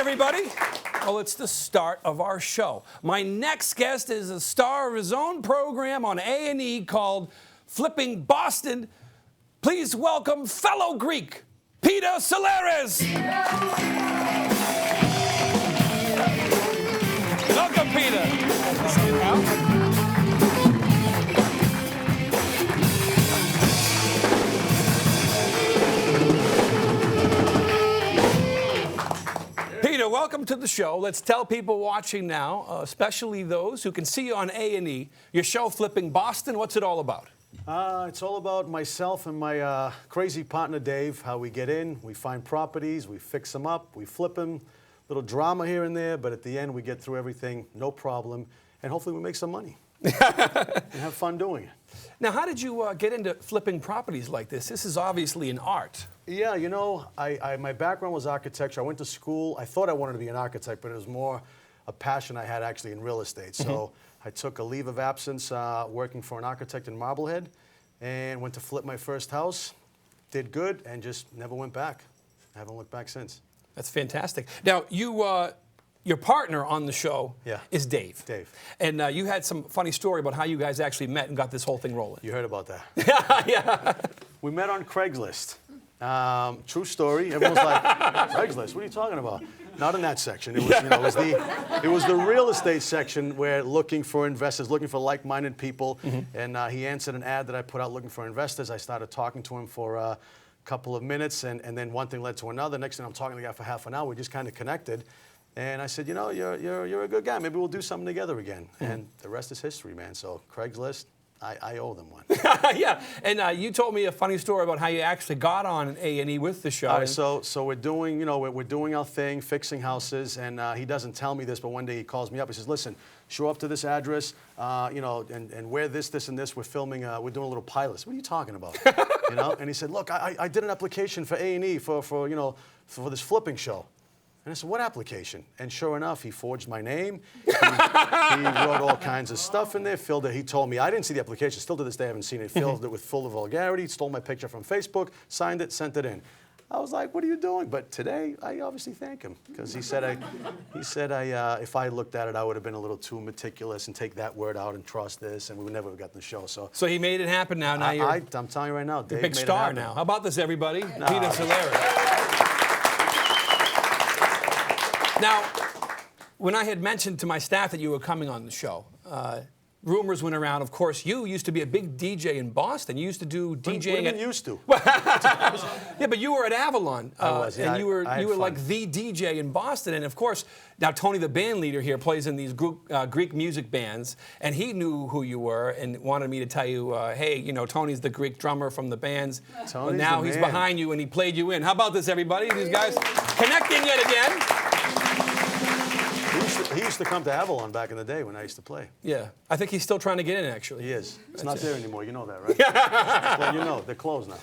everybody. Well, it's the start of our show. My next guest is a star of his own program on A&E called Flipping Boston. Please welcome fellow Greek, Peter Solaris. Welcome, Peter. Peter, welcome to the show. Let's tell people watching now, especially those who can see you on A&E, your show Flipping Boston. What's it all about? It's all about myself and my crazy partner Dave, how we get in, we find properties, we fix them up, we flip them, little drama here and there, but at the end we get through everything, no problem, and hopefully we make some money and have fun doing it. Now, how did you get into flipping properties like this? This is obviously an art. Yeah, you know, my background was architecture. I went to school. I thought I wanted to be an architect, but it was more a passion I had actually in real estate. So I took a leave of absence working for an architect in Marblehead and went to flip my first house. Did good and just never went back. I haven't looked back since. That's fantastic. Now, your partner on the show is Dave. Dave. And you had some funny story about how you guys actually met and got this whole thing rolling. You heard about that? Yeah. We met on Craigslist. True story. Everyone's like, Craigslist, what are you talking about? Not in that section. It was, you know, it was the real estate section where looking for investors, looking for like-minded people. And he answered an ad that I put out looking for investors. I started talking to him for a couple of minutes, and then one thing led to another. Next thing I'm talking to the guy for half an hour. We just kind of connected. And I said, you know, you're a good guy. Maybe we'll do something together again. And the rest is history, man. So Craigslist, I owe them one. Yeah, and you told me a funny story about how you actually got on A&E with the show. All right, so we're doing, you know, we're doing our thing, fixing houses, and he doesn't tell me this, but one day he calls me up. He says, listen, show up to this address, you know, and wear this, and this. We're filming, we're doing a little pilot. What are you talking about? You know, and he said, look, I did an application for A&E for you know, for this flipping show. And I said, what application? And sure enough, he forged my name. He wrote all kinds of stuff in there, filled it. He told me, I didn't see the application. Still to this day, I haven't seen it. Filled it with full of vulgarity, stole my picture from Facebook, signed it, sent it in. I was like, what are you doing? But today, I obviously thank him because he said, if I looked at it, I would have been a little too meticulous and take that word out and trust this, and we would never have gotten the show. So he made it happen now. Now I'm telling you right now, Dave big made star it now. How about this, everybody? Peter Solaris. Now, when I had mentioned to my staff that you were coming on the show, rumors went around. Of course, you used to be a big DJ in Boston. You used to do DJing. What do you used to? Yeah, but you were at Avalon. I was, yeah, and you were fun. like the DJ in Boston. And of course, now Tony, the band leader here, plays in these Greek music bands, and he knew who you were and wanted me to tell you, hey, you know, Tony's the Greek drummer from the bands. Well, now he's behind you, and he played you in. How about this, everybody? These guys connecting yet again. He used to come to Avalon back in the day when I used to play. Yeah, I think he's still trying to get in, actually. He is. It's not there anymore. You know that, right? Well, you know, they're closed now.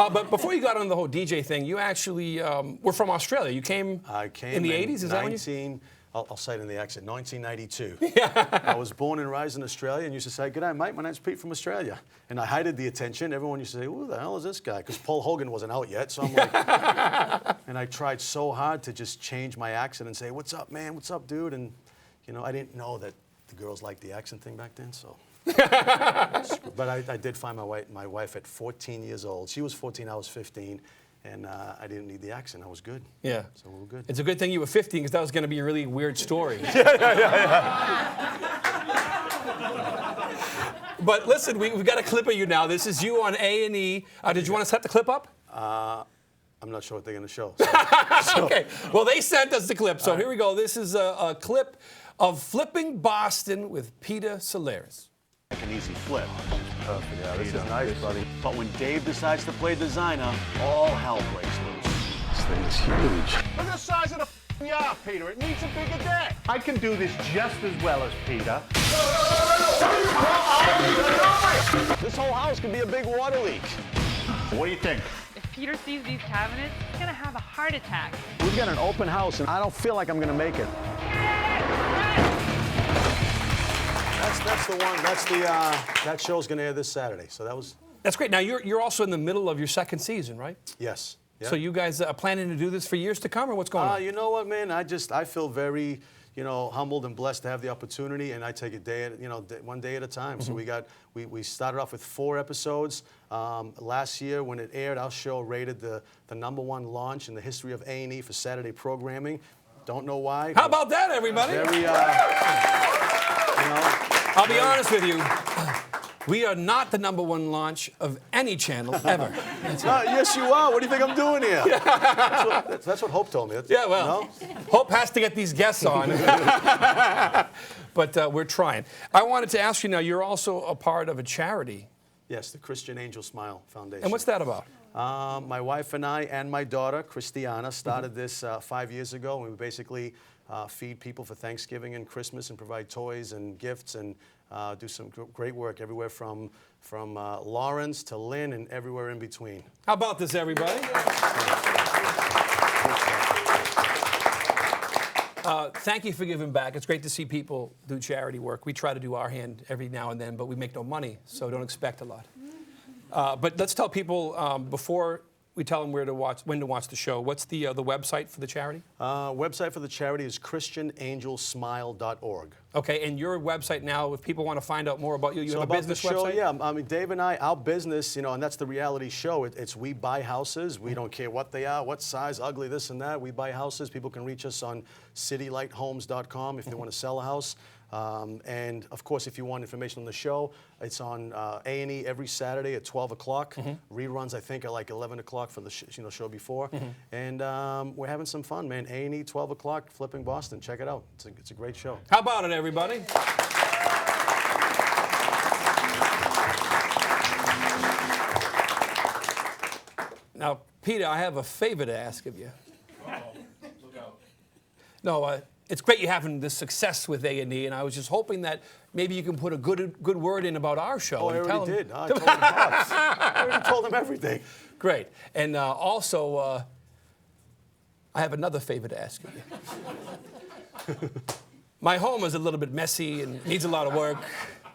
But before you got on the whole DJ thing, you actually were from Australia. You came, in the 80s? Is that when you? I'll say it in the accent, 1992. Yeah. I was born and raised in Australia and used to say, g'day, mate, my name's Pete from Australia. And I hated the attention. Everyone used to say, who the hell is this guy? Because Paul Hogan wasn't out yet, so I'm like... And I tried so hard to just change my accent and say, what's up, man? What's up, dude? And, you know, I didn't know that the girls liked the accent thing back then, so... But I did find my wife at 14 years old. She was 14, I was 15. And I didn't need the accent. I was good. Yeah. So we were good. It's a good thing you were 15 because that was going to be a really weird story. But listen, we've got a clip of you now. This is you on A&E. Did you want to set the clip up? I'm not sure what they're going to show. Okay. Well, they sent us the clip. So here we go. This is a clip of Flipping Boston with Peter Solaris. Like an easy flip. Perfect. Yeah, this is nice, buddy. But when Dave decides to play designer, all hell breaks loose. This thing is huge. Look at the size of the yard, Peter. It needs a bigger deck. I can do this just as well as Peter. This whole house could be a big water leak. What do you think? If Peter sees these cabinets, he's gonna have a heart attack. We've got an open house, and I don't feel like I'm going to make it. That's the one. That show's going to air this Saturday. So that was. That's great. Now you're also in the middle of your second season, right? Yes. So you guys are planning to do this for years to come, or what's going on? You know what, man? I feel very, humbled and blessed to have the opportunity, and I take it one day at a time. So we started off with 4 episodes. Last year, when it aired, our show rated the #1 launch in the history of A&E for Saturday programming. Don't know why. How about that, everybody? Very, I'll be honest with you. We are not the #1 launch of any channel ever. yes, you are. What do you think I'm doing here? That's what Hope told me. Yeah, well, Hope has to get these guests on. But we're trying. I wanted to ask you now, you're also a part of a charity. Yes, the Christian Angel Smile Foundation. And what's that about? My wife and I and my daughter, Christiana, started this 5 years ago. And we basically feed people for Thanksgiving and Christmas and provide toys and gifts and do some great work everywhere from Lawrence to Lynn and everywhere in between. How about this, everybody? Thank you for giving back. It's great to see people do charity work. We try to do our hand every now and then, but we make no money, so don't expect a lot. But let's tell people before we tell them when to watch the show. What's the website for the charity? Website for the charity is christianangelsmile.org. Okay, and your website now, if people want to find out more about you, you have a business the show, website? Yeah, I mean, Dave and I, our business, and that's the reality show. It's we buy houses. We don't care what they are, what size, ugly, this and that. We buy houses. People can reach us on citylighthomes.com if they want to sell a house. And of course, if you want information on the show, it's on A&E every Saturday at 12 o'clock. Reruns, I think, are like 11 o'clock for the show before. And we're having some fun, man. A&E, 12 o'clock, Flipping Boston. Check it out. It's a great show. How about it, everybody? Now, Peter, I have a favor to ask of you. Look out. No, it's great you're having this success with A&E, and I was just hoping that maybe you can put a good word in about our show. Oh, I and tell already them. did. I told him I already told him everything. Great. And also, I have another favor to ask of you. My home is a little bit messy and needs a lot of work.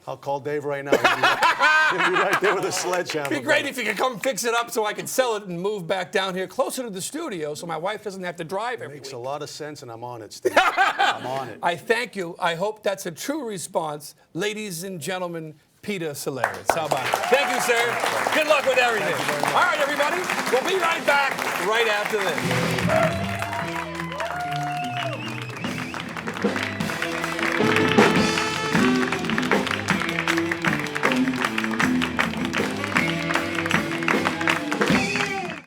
I'll call Dave right now. He'll be right there with a sledgehammer. It'd be great if you could come fix it up so I can sell it and move back down here closer to the studio so my wife doesn't have to drive every Makes week. a lot of sense, and I'm on it, Steve. I'm on it. I thank you. I hope that's a true response. Ladies and gentlemen, Peter Solaris. How about it? Thank you, sir. Good luck with everything. All right, everybody. We'll be right back right after this.